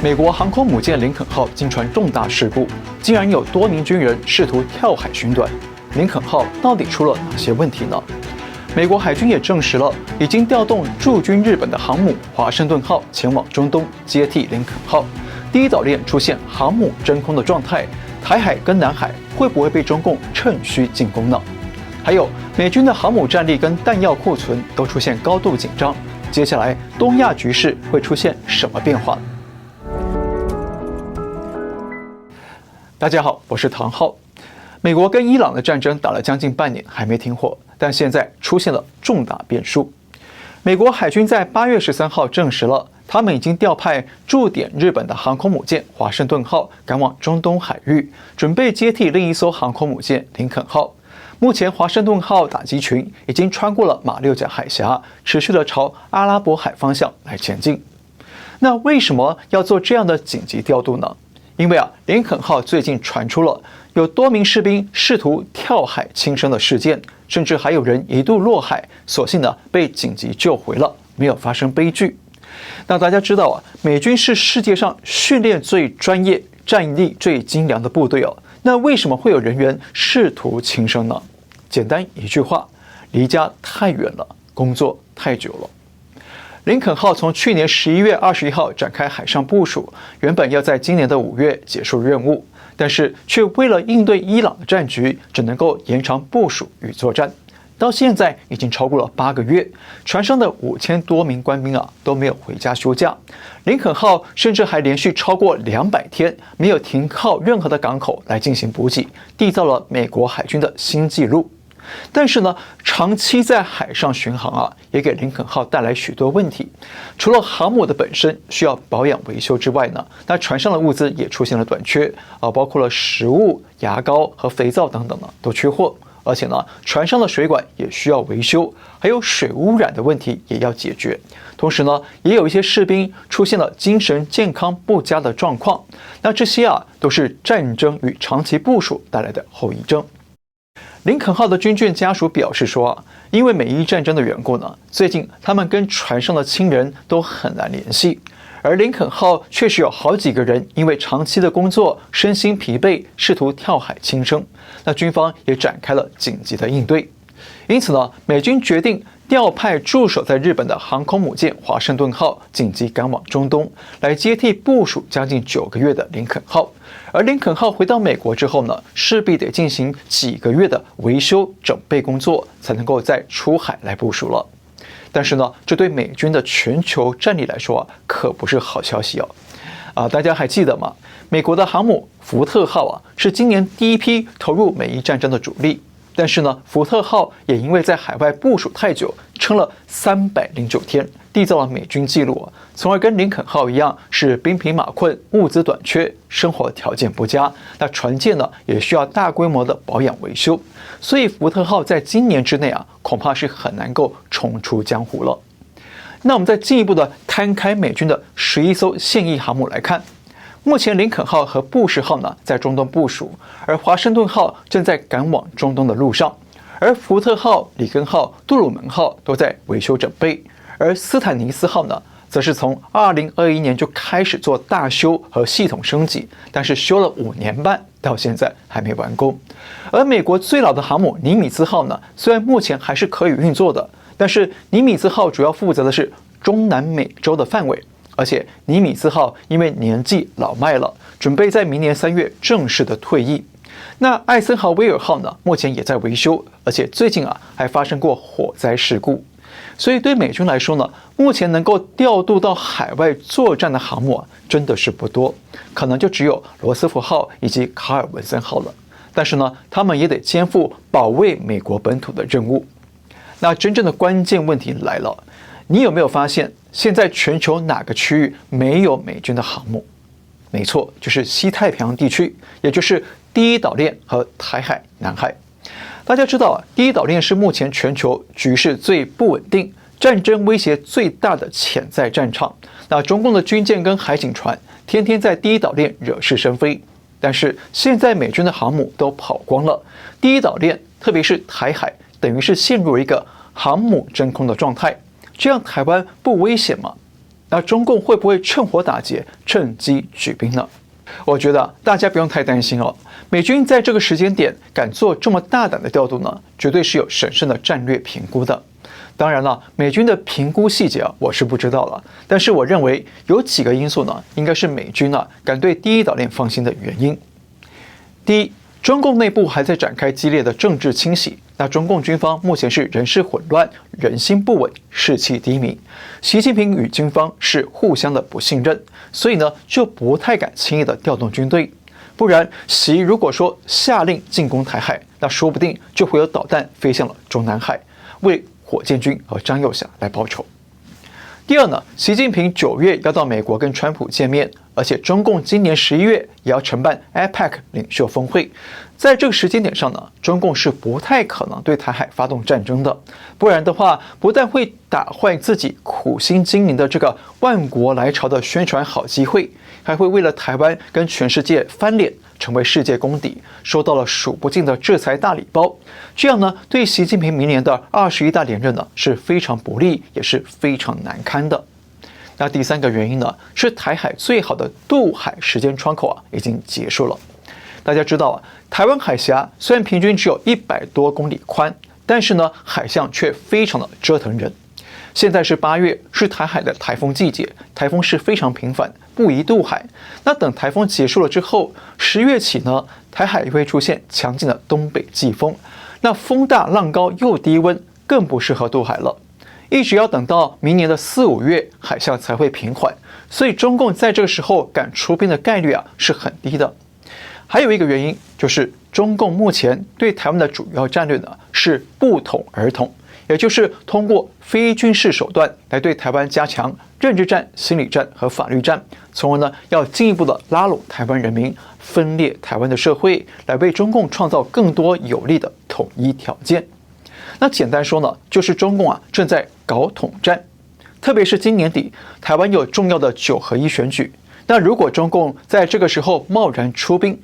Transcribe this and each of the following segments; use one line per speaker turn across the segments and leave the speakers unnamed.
美国航空母舰林肯号经传重大事故，竟然有多名军人试图跳海寻短。林肯号到底出了哪些问题呢？美国海军也证实了，已经调动驻军日本的航母华盛顿号前往中东接替林肯号。第一岛链出现航母真空的状态，台海跟南海会不会被中共趁虚进攻呢？还有美军的航母战力跟弹药库存都出现高度紧张，接下来东亚局势会出现什么变化？大家好，我是唐浩。美国跟伊朗的战争打了将近半年还没停火，但现在出现了重大变数。美国海军在8月13号证实了，他们已经调派驻点日本的航空母舰华盛顿号赶往中东海域，准备接替另一艘航空母舰林肯号。目前华盛顿号打击群已经穿过了马六甲海峡，持续的朝阿拉伯海方向来前进。那为什么要做这样的紧急调度呢？因为林肯号最近传出了有多名士兵试图跳海轻生的事件，甚至还有人一度落海，所幸呢被紧急救回了，没有发生悲剧。那大家知道美军是世界上训练最专业、战力最精良的部队那为什么会有人员试图轻生呢？简单一句话，离家太远了，工作太久了。林肯号从去年11月21号展开海上部署，原本要在今年的5月结束任务，但是却为了应对伊朗的战局，只能够延长部署与作战。到现在已经超过了8个月，船上的5000多名官兵都没有回家休假。林肯号甚至还连续超过200天没有停靠任何的港口来进行补给，缔造了美国海军的新纪录。但是呢，长期在海上巡航也给林肯号带来许多问题。除了航母的本身需要保养维修之外呢，那船上的物资也出现了短缺包括了食物、牙膏和肥皂等等都缺货。而且呢，船上的水管也需要维修，还有水污染的问题也要解决。同时呢，也有一些士兵出现了精神健康不佳的状况。那这些都是战争与长期部署带来的后遗症。林肯号的军眷家属表示说因为美伊战争的缘故呢，最近他们跟船上的亲人都很难联系。而林肯号确实有好几个人因为长期的工作身心疲惫，试图跳海轻生。那军方也展开了紧急的应对。因此呢，美军决定调派驻守在日本的航空母舰华盛顿号紧急赶往中东，来接替部署将近9个月的林肯号。而林肯号回到美国之后呢，势必得进行几个月的维修整备工作，才能够再出海来部署了。但是呢，这对美军的全球战力来说可不是好消息大家还记得吗？美国的航母福特号是今年第一批投入美伊战争的主力。但是呢，福特号也因为在海外部署太久，撑了309天，缔造了美军纪录从而跟林肯号一样是兵疲马困、物资短缺、生活条件不佳。那船舰呢也需要大规模的保养维修，所以福特号在今年之内恐怕是很难够重出江湖了。那我们再进一步的摊开美军的11艘现役航母来看。目前林肯号和布什号呢在中东部署，而华盛顿号正在赶往中东的路上，而福特号、里根号、杜鲁门号都在维修整备，而斯坦尼斯号呢则是从2021年就开始做大修和系统升级，但是修了5年半，到现在还没完工。而美国最老的航母尼米兹号呢，虽然目前还是可以运作的，但是尼米兹号主要负责的是中南美洲的范围。而且尼米兹号因为年纪老迈了，准备在明年3月正式的退役。那艾森豪威尔号呢，目前也在维修，而且最近还发生过火灾事故。所以对美军来说呢，目前能够调度到海外作战的航母真的是不多，可能就只有罗斯福号以及卡尔文森号了。但是呢，他们也得肩负保卫美国本土的任务。那真正的关键问题来了，你有没有发现现在全球哪个区域没有美军的航母？没错，就是西太平洋地区，也就是第一岛链和台海、南海。大家知道第一岛链是目前全球局势最不稳定、战争威胁最大的潜在战场。那中共的军舰跟海警船天天在第一岛链惹是生非。但是现在美军的航母都跑光了，第一岛链，特别是台海，等于是陷入一个航母真空的状态。这样台湾不危险吗？那中共会不会趁火打劫，趁机举兵呢？我觉得大家不用太担心哦。美军在这个时间点敢做这么大胆的调度呢，绝对是有审慎的战略评估的。当然了，美军的评估细节我是不知道了，但是我认为有几个因素呢，应该是美军敢对第一岛链放心的原因。第一，中共内部还在展开激烈的政治清洗，那中共军方目前是人事混乱、人心不稳、士气低迷，习近平与军方是互相的不信任，所以呢就不太敢轻易的调动军队。不然，习如果说下令进攻台海，那说不定就会有导弹飞向了中南海，为火箭军和张又侠来报仇。第二呢，习近平9月要到美国跟川普见面，而且中共今年11月也要承办 APEC 领袖峰会，在这个时间点上呢，中共是不太可能对台海发动战争的，不然的话，不但会打坏自己苦心经营的这个万国来朝的宣传好机会，还会为了台湾跟全世界翻脸，成为世界公敌，收到了数不尽的制裁大礼包。这样呢，对习近平明年的21大连任呢是非常不利，也是非常难堪的。那第三个原因呢，是台海最好的渡海时间窗口已经结束了。大家知道台湾海峡虽然平均只有100多公里宽，但是呢，海象却非常的折腾人。现在是8月，是台海的台风季节，台风是非常频繁，不宜渡海。那等台风结束了之后，10月起呢，台海也会出现强劲的东北季风，那风大浪高又低温，更不适合渡海了。一直要等到明年的4、5月，海象才会平缓，所以中共在这个时候敢出兵的概率是很低的。还有一个原因就是中共目前对台湾的主要战略呢是不统而统，也就是通过非军事手段来对台湾加强认知战、心理战和法律战，从而呢要进一步的拉拢台湾人民，分裂台湾的社会，来为中共创造更多有利的统一条件。那简单说呢，就是中共正在搞统战，特别是今年底台湾有重要的9合1选举，那如果中共在这个时候贸然出兵，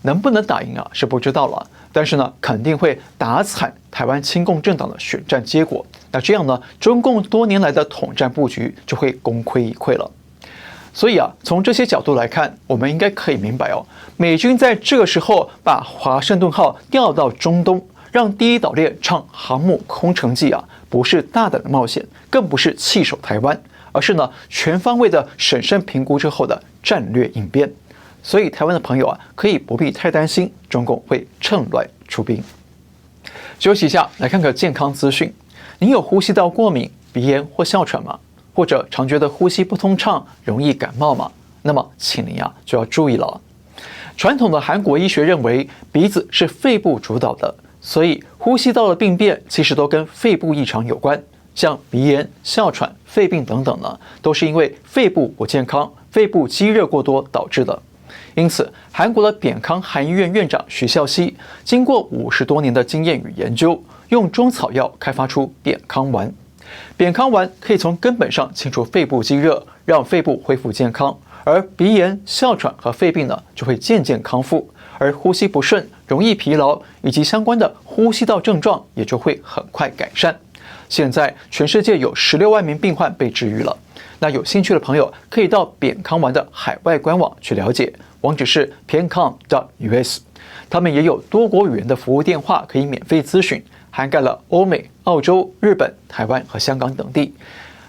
能不能打赢是不知道了，但是呢，肯定会打惨台湾亲共政党的选战结果。那这样呢，中共多年来的统战布局就会功亏一篑了。所以从这些角度来看，我们应该可以明白美军在这个时候把华盛顿号调到中东，让第一岛链唱航母空城计不是大胆的冒险，更不是弃守台湾，而是呢全方位的审慎评估之后的战略应变。所以台湾的朋友可以不必太担心中共会趁乱出兵。休息一下，来看个健康资讯。您有呼吸道过敏、鼻炎或哮喘吗？或者常觉得呼吸不通畅，容易感冒吗？那么请您就要注意了。传统的韩国医学认为鼻子是肺部主导的，所以呼吸道的病变其实都跟肺部异常有关，像鼻炎、哮喘、肺病等等呢，都是因为肺部不健康、肺部积热过多导致的。因此，韩国的扁康韩医院院长徐孝熙经过50多年的经验与研究，用中草药开发出扁康丸。扁康丸可以从根本上清除肺部积热，让肺部恢复健康，而鼻炎、哮喘和肺病呢就会渐渐康复，而呼吸不顺、容易疲劳以及相关的呼吸道症状也就会很快改善。现在全世界有16万名病患被治愈了。那有兴趣的朋友可以到扁康丸的海外官网去了解，网址是 piancom.us。他们也有多国语言的服务电话可以免费咨询，涵盖了欧美、澳洲、日本、台湾和香港等地。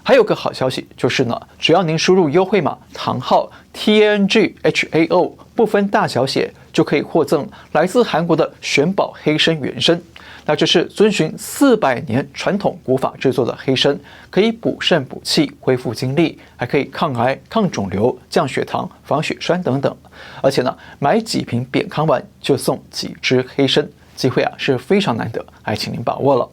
还有个好消息就是呢，只要您输入优惠码堂号 TANGHAO 不分大小写，就可以获赠来自韩国的玄宝黑参原参。那这是遵循400年传统古法制作的黑参，可以补肾补气、恢复精力，还可以抗癌、抗肿瘤、降血糖、防血栓等等。而且呢，买几瓶扁康丸就送几支黑参，机会是非常难得，还请您把握了。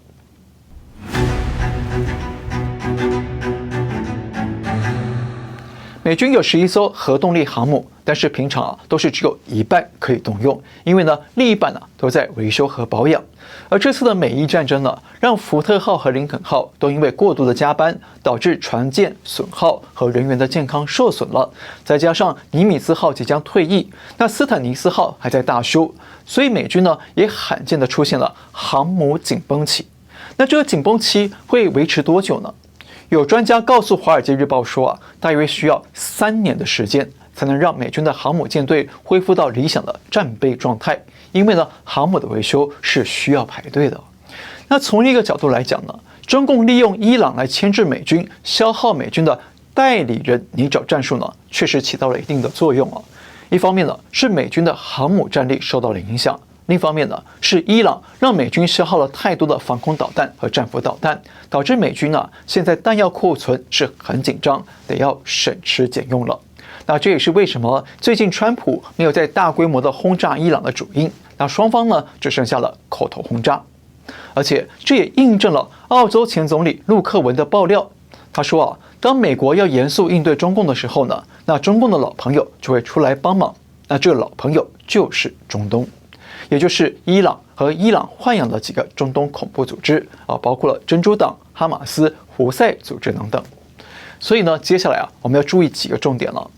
美军有11艘核动力航母，但是平常都是只有一半可以动用，因为呢另一半都在维修和保养。而这次的美伊战争呢，让福特号和林肯号都因为过度的加班，导致船舰损耗和人员的健康受损了。再加上尼米兹号即将退役，那斯坦尼斯号还在大修，所以美军呢也罕见的出现了航母紧绷期。那这个紧绷期会维持多久呢？有专家告诉《华尔街日报》说大约需要3年的时间才能让美军的航母舰队恢复到理想的战备状态，因为航母的维修是需要排队的。那从另一个角度来讲呢，中共利用伊朗来牵制美军、消耗美军的代理人泥沼战术呢，确实起到了一定的作用。一方面呢，是美军的航母战力受到了影响；另一方面呢，是伊朗让美军消耗了太多的防空导弹和战斧导弹，导致美军现在弹药库存是很紧张，得要省吃俭用了。那这也是为什么最近川普没有在大规模的轰炸伊朗的主因。那双方只剩下了口头轰炸。而且这也印证了澳洲前总理陆克文的爆料，他说当美国要严肃应对中共的时候呢，那中共的老朋友就会出来帮忙，那这个老朋友就是中东，也就是伊朗和伊朗豢养的几个中东恐怖组织包括了珍珠党、哈马斯、胡塞组织等等。所以呢，接下来我们要注意几个重点了。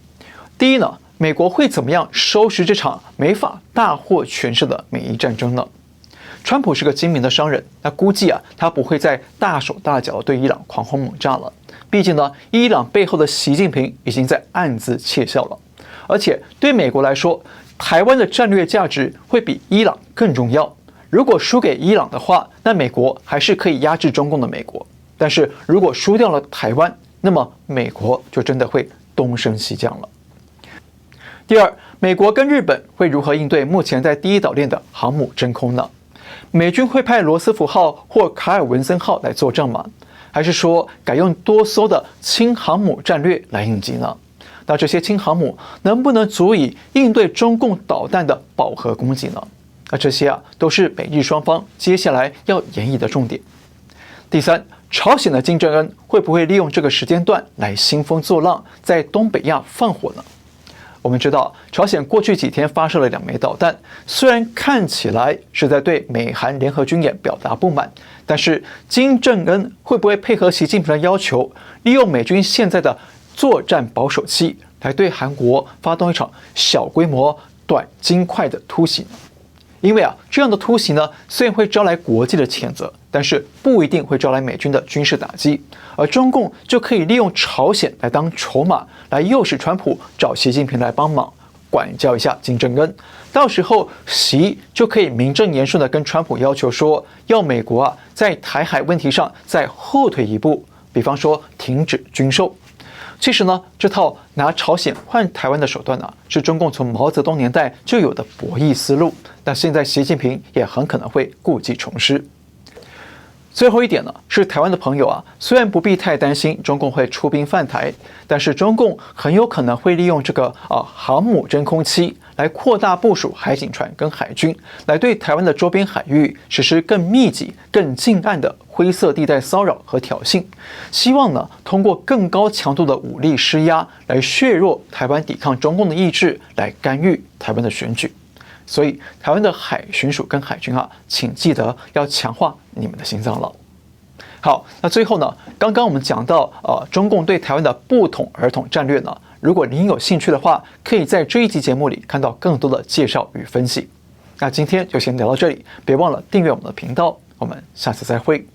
第一呢，美国会怎么样收拾这场没法大获全胜的美伊战争呢？川普是个精明的商人，那估计他不会再大手大脚对伊朗狂轰猛炸了。毕竟呢，伊朗背后的习近平已经在暗自窃笑了。而且对美国来说，台湾的战略价值会比伊朗更重要。如果输给伊朗的话，那美国还是可以压制中共的美国；但是如果输掉了台湾，那么美国就真的会东升西降了。第二，美国跟日本会如何应对目前在第一岛链的航母真空呢？美军会派罗斯福号或卡尔文森号来作战吗？还是说改用多艘的轻航母战略来应急呢？那这些轻航母能不能足以应对中共导弹的饱和攻击呢？那这些都是美日双方接下来要研议的重点。第三，朝鲜的金正恩会不会利用这个时间段来兴风作浪，在东北亚放火呢？我们知道，朝鲜过去几天发射了2枚导弹，虽然看起来是在对美韩联合军演表达不满，但是金正恩会不会配合习近平的要求，利用美军现在的作战保守期，来对韩国发动一场小规模、短经快的突袭呢？因为这样的突袭呢，虽然会招来国际的谴责，但是不一定会招来美军的军事打击，而中共就可以利用朝鲜来当筹码，来诱使川普找习近平来帮忙管教一下金正恩。到时候习就可以名正言顺的跟川普要求说，要美国在台海问题上再后退一步，比方说停止军售。其实呢，这套拿朝鲜换台湾的手段是中共从毛泽东年代就有的博弈思路，但现在习近平也很可能会故技重施。最后一点呢，是台湾的朋友虽然不必太担心中共会出兵犯台，但是中共很有可能会利用这个航母真空期来扩大部署海警船跟海军，来对台湾的周边海域实施更密集、更近岸的灰色地带骚扰和挑衅，希望呢通过更高强度的武力施压来削弱台湾抵抗中共的意志，来干预台湾的选举。所以台湾的海巡署跟海军请记得要强化你们的心脏了。好，那最后呢，刚刚我们讲到中共对台湾的不统儿统战略呢，如果您有兴趣的话，可以在这一集节目里看到更多的介绍与分析。那今天就先聊到这里，别忘了订阅我们的频道，我们下次再会。